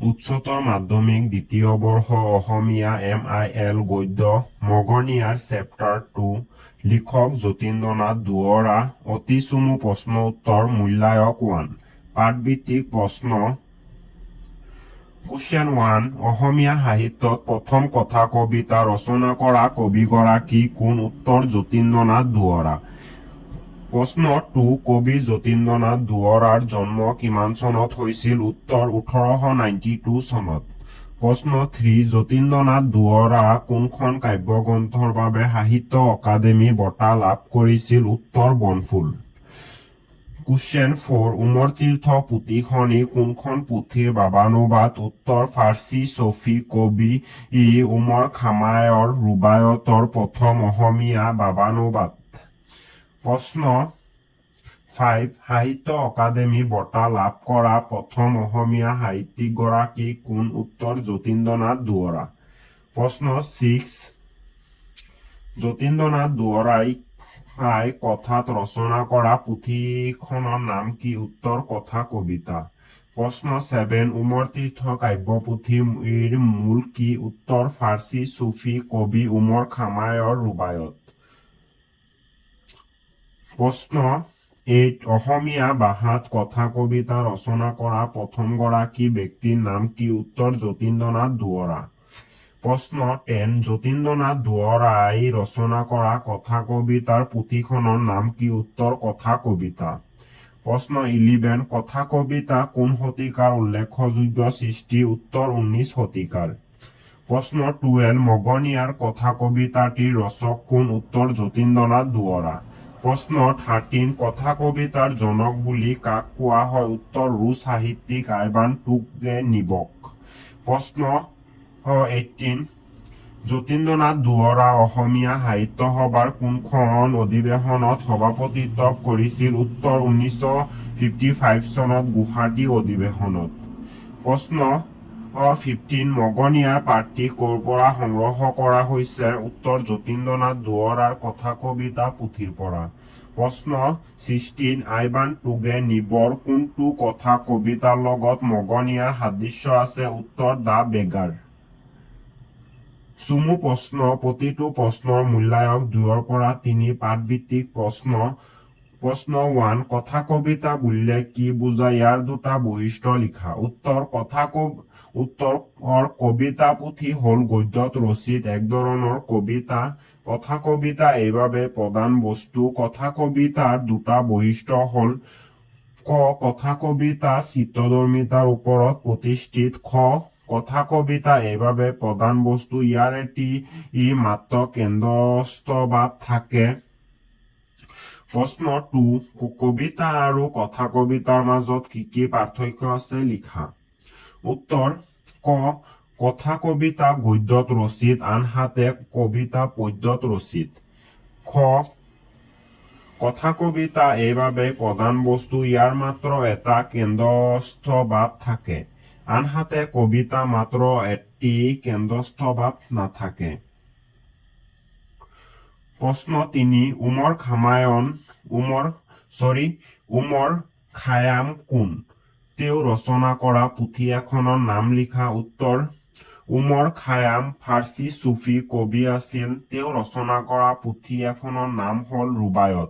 উচ্চতৰ মাধ্যমিক দ্বিতীয় বৰ্ষ অসমীয়া MIL গদ্য মগনিয়াৰ চেপ্টাৰ 2 লিখক যতীন্দ্ৰনাথ দুৱৰা অতি চমু প্ৰশ্ন উত্তৰ মূল্যায়ক 1 পাঠভিত্তিক প্ৰশ্ন Question 1 অসমীয়া সাহিত্যত প্ৰথম কথা কবিতা ৰচনা কৰা কবিগৰাকী কোন উত্তৰ যতীন্দ্ৰনাথ দুৱৰা প্ৰশ্ন 2 কবি যতীন্দ্ৰনাথ দুৱৰাৰ জন্ম কিমান চনত হৈছিল উত্তৰ 1892 চনত প্ৰশ্ন 3 যতীন্দ্ৰনাথ দুৱৰা কোনখন কাব্যগ্ৰন্থৰ বাবে সাহিত্য অকাডেমী বঁটা লাভ কৰিছিল উত্তৰ বনফুল Question 4 উমৰ তীৰ্থ পুথিখনি কোনখন পুথিৰ বাবানুবাদ উত্তৰ ফাৰ্চী ছফি কবি উমৰ খামায়ৰ ৰুবায়তৰ প্ৰথম অসমীয়া বাবানুবাদ প্ৰশ্ন 5 সাহিত্য অকাডেমী বঁটা লাভ কৰা প্ৰথম অসমীয়া সাহিত্যিক গৰাকী কোন উত্তৰ যতীন্দ্ৰনাথ দুৱৰা প্ৰশ্ন 6 যতীন্দ্ৰনাথ দুৱৰাই কথাত ৰচনা কৰা পুথিখনৰ নাম কি উত্তৰ কথা কবিতা প্ৰশ্ন 7 উমৰ তীৰ্থ কাব্যপুথিৰ মূল কি উত্তৰ ফাৰ্চী ছুফী কবি উমৰ খামায়ৰ ৰুবায়ত প্ৰশ্ন 8 অসমীয়া ভাষাত কথা কবিতা ৰচনা কৰা প্ৰথম গৰাকী ব্যক্তিৰ নাম কি উত্তৰ যতীন্দ্ৰনাথ দুৱৰা প্ৰশ্ন 10 যতীন্দ্ৰনাথ দুৱৰাই ৰচনা কৰা কথা কবিতাৰ পুথিখনৰ নাম কি উত্তৰ কথা কবিতা প্ৰশ্ন 11 কথা কবিতা কোন শতিকাৰ উল্লেখযোগ্য সৃষ্টি উত্তৰ 19 শতিকাৰ প্ৰশ্ন 12 মগনিয়াৰ কথা কবিতাটিৰ ৰচক কোন উত্তৰ যতীন্দ্ৰনাথ দুৱৰা প্ৰশ্ন 13 কথা কবিতাৰ জনক বুলি কাক কোৱা হয় উত্তৰ ৰুছ সাহিত্যিক আইভান তুৰ্গেনিভক প্ৰশ্ন 18 যতীন্দ্ৰনাথ দুৱৰা অসমীয়া সাহিত্য সভাৰ কোনখন অধিৱেশনত সভাপতিত্ব কৰিছিল উত্তৰ 1955 চনত গুৱাহাটী অধিৱেশনত প্ৰশ্ন 15 মগনিয়াৰ পাঠটি ক'ৰ পৰা সংগ্ৰহ কৰা হৈছে উত্তৰ যতীন্দ্ৰনাথ দুৱৰাৰ কথা কবিতা পুথিৰ পৰা প্ৰশ্ন 16 আইভান তুৰ্গেনিভৰ কোনটো কথা কবিতাৰ লগত মগনিয়াৰ সাদৃশ্য আছে উত্তৰ দা বেগাৰ চুমু প্ৰশ্ন প্ৰতিটো প্ৰশ্নৰ মূল্যায়ক 2ৰ পৰা 3 পাঠভিত্তিক প্ৰশ্ন 1 কথা কবিতা বুলিলে কি বুজায় ইয়াৰ দুটা বৈশিষ্ট্য লিখা উত্তৰ কবিতা পুথি হল গদ্যত ৰচিত এক ধৰণৰ কবিতা কথা কবিতা এইভাবে প্ৰধান বস্তু কথা কবিতাৰ দুটা বৈশিষ্ট্য হল কথা কবিতা চিত্তধৰ্মিতাৰ ওপৰত প্ৰতিষ্ঠিত কথা কবিতা এইভাবে প্ৰধান বস্তু ইয়াৰ এটি মাত্ৰ কেন্দ্ৰস্থভাৱ থাকে প্ৰশ্ন 2 কবিতা আৰু কথা কবিতাৰ মাজত কি পাৰ্থক্য আছে লিখা উত্তৰ কথা কবিতা গদ্যত ৰচিত আনহাতে কবিতা পদ্যত ৰচিত কথা কবিতা এইভাবে প্ৰধান বস্তু ইয়াৰ মাত্ৰ এটা কেন্দ্ৰস্থভাৱ থাকে আনহাতে কবিতা মাত্ৰ এটি কেন্দ্ৰস্থভাৱ নাথাকে প্ৰশ্ন 3 উমৰ খায়াম কোন তেওঁ ৰচনা কৰা পুথি এখনৰ নাম লিখা উত্তৰ উমৰ খায়াম ফাৰ্চী ছুফী কবি আছিল তেওঁ ৰচনা কৰা পুথি এখনৰ নাম হল ৰুবায়ত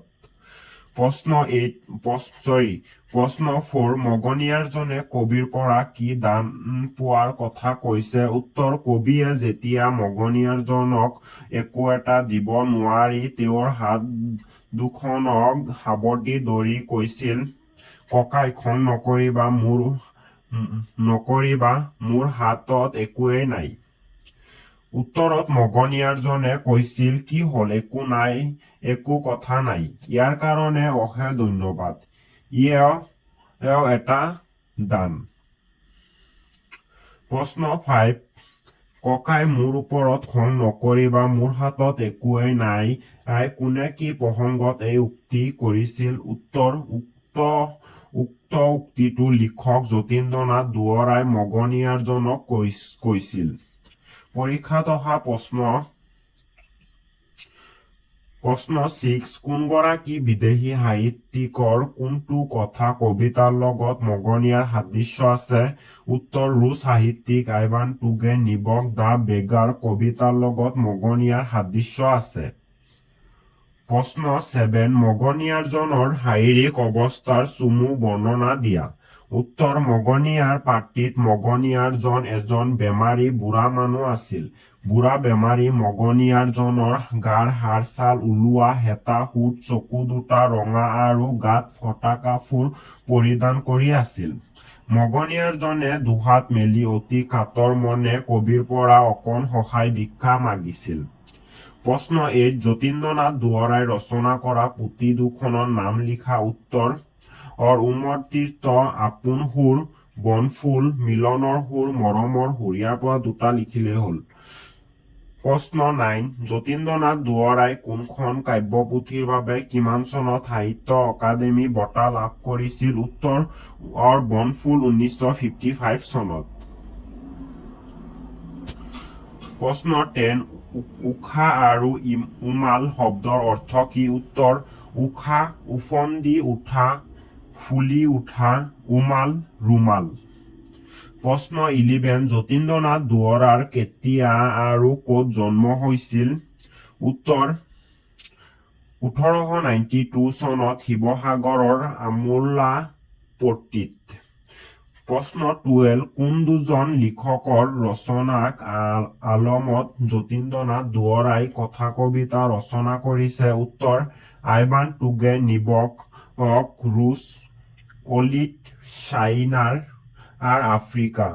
প্ৰশ্ন 4 মগনিয়াৰজনে কবিৰ পৰা কি দান পোৱাৰ কথা কৈছে উত্তৰ কবিয়ে যেতিয়া মগনিয়াৰজনক একো এটা দিব নোৱাৰি তেওঁৰ হাত দুখনক সাৱটি ধৰি কৈছিল ককাই খং নকৰিবা মোৰ হাতত একোৱেই নাই উত্তৰত মগনিয়াৰজনে কৈছিল কি হল একো নাই একো কথা নাই ইয়াৰ কাৰণে অশেষ ধন্যবাদ এও এটা দান প্ৰশ্ন 5 ককাই মোৰ ওপৰত খং নকৰিবা মোৰ হাতত একোৱেই নাই কোনে কি প্ৰসংগত এই উক্তি কৰিছিল উত্তৰ উক্ত উক্তিটো লিখক যতীন্দ্ৰনাথ দুৱৰাই মগনিয়াৰজনক কৈছিল পৰীক্ষাত অহা প্ৰশ্ন প্ৰশ্ন 6 কোনগৰাকী বিদেশী সাহিত্যিকৰ কোনটো কথা কবিতাৰ লগত মগনিয়াৰ সাদৃশ্য আছে উত্তৰ ৰুছ সাহিত্যিক আইভান টুগেনিভক দা বেগাৰ কবিতাৰ লগত মগনিয়াৰ সাদৃশ্য আছে প্ৰশ্ন 7 মগনিয়াৰজনৰ শাৰীৰিক অৱস্থাৰ চমু বৰ্ণনা দিয়া উত্তৰ মগনিয়াৰ পাৰ্টিত মগনিয়াৰজন এজন বেমাৰী বুঢ়া মানুহ আছিল বুঢ়া বেমাৰী মগনিয়াৰজনৰ গাৰ হাড় ছাল ওলোৱা হেতা সুত চকু দুটা ৰঙা আৰু গাত ফটা কাপোৰ পৰিধান কৰি আছিল মগনিয়াৰজনে দুহাত মেলি অতি কাতৰ মনে কবিৰ পৰা অকণ সহায় ভিক্ষা মাগিছিল প্ৰশ্ন 8 যতীন্দ্ৰনাথ দুৱৰাই ৰচনা কৰা পুথি দুখনৰ নাম লিখা উত্তৰ উমৰ তীৰ্থ আপোন সুৰ বনফুল মিলনৰ সুৰ মৰমৰ সুৰ ইয়াৰ পৰা দুটা লিখিলেই হ'ল প্ৰশ্ন 9 যতীন্দ্ৰনাথ দুৱৰাই কোনখন কাব্যপুথিৰ বাবে কিমান চনত সাহিত্য অকাডেমী বঁটা লাভ কৰিছিল উত্তৰ বনফুল 1955 চনত প্ৰশ্ন 10 উষা আৰু উমাল শব্দৰ অৰ্থ কি উত্তৰ উষা উফন্দি উঠা ফুলি উঠা উমাল ৰুমাল প্ৰশ্ন 11 যতীন্দ্ৰনাথ দুৱৰাৰ কেতিয়া আৰু ক'ত জন্ম হৈছিল উত্তৰ 1892 চনত শিৱসাগৰৰ আমোলাপট্টিত প্ৰশ্ন 12 কোন দুজন লিখকৰ ৰচনাক আলমত যতীন্দ্ৰনাথ দুৱৰাই কথা কবিতা ৰচনা কৰিছে উত্তৰ আইভান টুগেনিভক ৰুছ অলিট চাইনাৰ আফ্ৰিকা